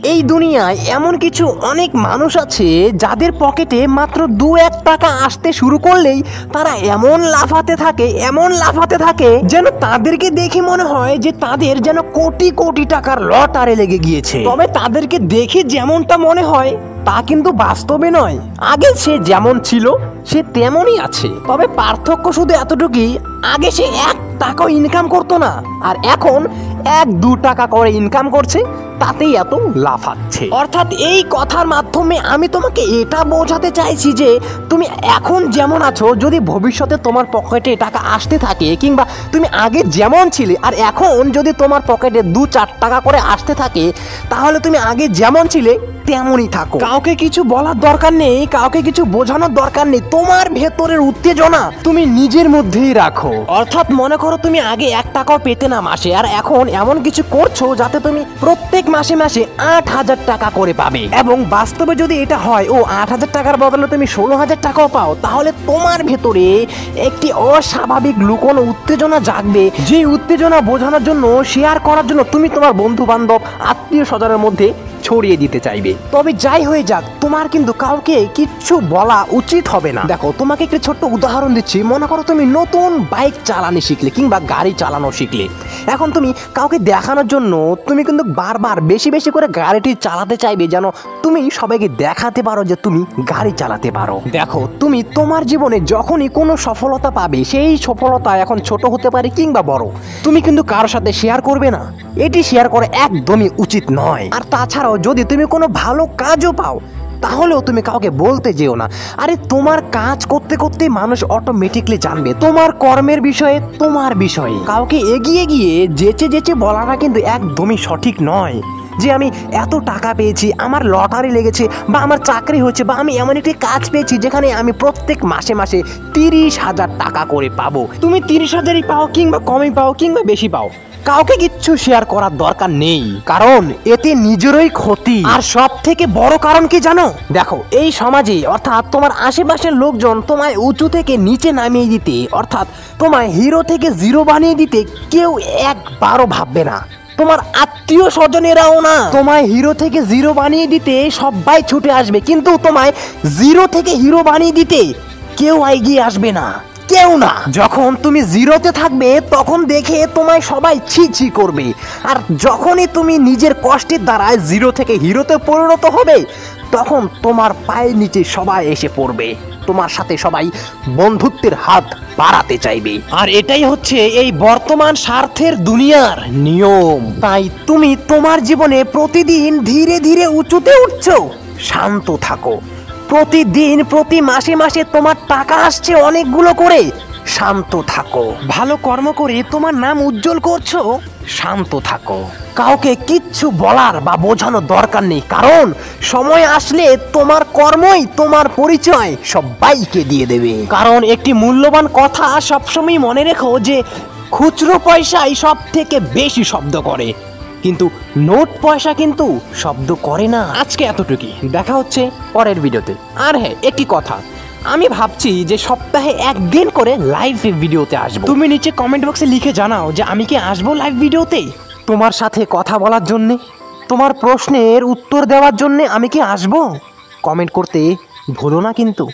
এই দুনিয়ায় এমন কিছু অনেক মানুষ আছে যাদের পকেটে মাত্র 2-1 টাকা আসতে শুরু করলেই তারা এমন লাফাতে থাকে যেন তাদেরকে দেখে মনে হয় যে তাদের যেন কোটি কোটি টাকার লটারি লেগে গিয়েছে। তবে তাদেরকে দেখে যেমনটা মনে হয় তা কিন্তু বাস্তবে নয়। আগে সে যেমন ছিল সে তেমনই আছে, তবে পার্থক্য শুধু এতটুকুই, আগে সে 1 টাকাও ইনকাম করতো না আর এখন 1-2 টাকা করে ইনকাম করছে, তাতেই এত লাফাচ্ছে। অর্থাৎ এই কথার মাধ্যমে আমি তোমাকে এটা বোঝাতে চাইছি যে তুমি এখন যেমন আছো, যদি ভবিষ্যতে তোমার পকেটে টাকা আসতে থাকে কিংবা তুমি আগে যেমন ছিলে আর এখন যদি তোমার পকেটে 2-4 টাকা করে আসতে থাকে, তাহলে তুমি আগে যেমন ছিলে তেমনই থাকো। কাউকে কিছু বলার দরকার নেই, কাউকে কিছু বোঝানোর দরকার নেই। তোমার ভেতরের উত্তেজনা তুমি নিজের মধ্যেই রাখো। অর্থাৎ মনে করো তুমি আগে 1 টাকাও পেতে না মাসে, আর এখন এমন কিছু করছো যাতে তুমি প্রত্যেক মাসে 8,000 টাকা করে পাবে, এবং বাস্তবে যদি এটা হয় 8,000 টাকার বদলে তুমি 16,000 টাকাও পাও, তাহলে তোমার ভেতরে একটি অস্বাভাবিক লুকোনো উত্তেজনা জাগবে, যে উত্তেজনা বোঝানোর জন্য, শেয়ার করার জন্য তুমি তোমার বন্ধু বান্ধব আত্মীয় স্বজনের মধ্যে ছড়িয়ে দিতে চাইবে। তবে যাই হয়ে যাক, তোমার কিন্তু কাউকে কিচ্ছু বলা উচিত হবে না। দেখো, তোমাকে একটা ছোট্ট উদাহরণ দিচ্ছি। মনে করো তুমি নতুন বাইক চালানো শিখলে কিংবা গাড়ি চালানো শিখলে, এখন তুমি কাউকে দেখানোর জন্য তুমি কিন্তু বারবার বেশি বেশি করে গাড়িটি চালাতে চাইবে, যেন তুমি সবাইকে দেখাতে পারো যে তুমি গাড়ি চালাতে পারো। দেখো, তুমি তোমার জীবনে যখনই কোনো সফলতা পাবে, সেই সফলতা এখন ছোট হতে পারে কিংবা বড়, তুমি কিন্তু কারোর সাথে শেয়ার করবে না। এটি শেয়ার করা একদমই উচিত নয়। আর তাছাড়াও যদি তুমি কোনো ভালো কাজও পাও, তাহলেও তুমি কাউকে বলতে যেও না। আরে তোমার কাজ করতে করতে মানুষ অটোমেটিকলি জানবে তোমার কর্মের বিষয়ে, তোমার বিষয়ে। কাউকে এগিয়ে গিয়ে যেচে বলাটা কিন্তু একদমই সঠিক নয় যে আমি এত টাকা পেয়েছি, আমার লটারি লেগেছে, বা আমার চাকরি হচ্ছে, বা আমি এমন একটি কাজ পেয়েছি যেখানে আমি প্রত্যেক মাসে 30,000 টাকা করে পাবো। তুমি 30,000ই পাও কিংবা কমই পাও কিংবা বেশি পাও, কাউকে কিচ্ছু শেয়ার করার দরকার নেই, কারণ এতে নিজেরই ক্ষতি। আর সব থেকে বড় কারণ কি জানো? দেখো, এই সমাজে অর্থাৎ তোমার আশেপাশের লোকজন তোমায় উঁচু থেকে নিচে নামিয়ে দিতে, অর্থাৎ তোমায় হিরো থেকে জিরো বানিয়ে দিতে কেউ একবারও ভাববে না। তোমার আত্মীয় স্বজনেরাও না। তোমায় হিরো থেকে জিরো বানিয়ে দিতে সবাই ছুটে আসবে, কিন্তু তোমায় জিরো থেকে হিরো বানিয়ে দিতে কেউ এগিয়ে আসবে না, কেউ না। যখন তুমি জিরোতে থাকবে তখন দেখে তোমায় সবাই ছি করবে, আর যখনই তুমি নিজের কষ্টের দ্বারা জিরো থেকে হিরোতে পরিণত হবে, তখন তোমার পায়ের নিচে সবাই এসে পড়বে, তোমার সাথে সবাই বন্ধুত্বের হাত বাড়াতে চাইবে। আর এটাই হচ্ছে এই বর্তমান স্বার্থের দুনিয়ার নিয়ম। তাই তুমি তোমার জীবনে প্রতিদিন ধীরে ধীরে উঁচুতে উঠছো, শান্ত থাকো। প্রতিদিন প্রতি মাসে তোমার টাকা আসছে অনেকগুলো করে, শান্ত থাকো। ভালো কর্ম করে তোমার নাম উজ্জ্বল করছো, শান্ত থাকো। কাউকে কিচ্ছু বলার বা বোঝানোর দরকার নেই, কারণ সময় আসলে তোমার কর্মই তোমার পরিচয় সবাইকে দিয়ে দেবে। কারণ একটি মূল্যবান কথা সবসময় মনে রেখো যে খুচরো পয়সাই সব থেকে বেশি শব্দ করে, কিন্তু নোট পয়সা কিন্তু শব্দ করে না। আজকে এতটুকুই, দেখা হচ্ছে পরের ভিডিওতে। আর হ্যাঁ, একটি কথা, আমি ভাবছি যে সপ্তাহে 1 দিন করে লাইভ ভিডিওতে আসবো। তুমি নিচে কমেন্ট বক্সে লিখে জানাও যে আমি কি আসবো লাইভ ভিডিওতে তোমার সাথে কথা বলার জন্যে, তোমার প্রশ্নের উত্তর দেওয়ার জন্যে আমি কি আসবো। কমেন্ট করতে ভুলো না কিন্তু।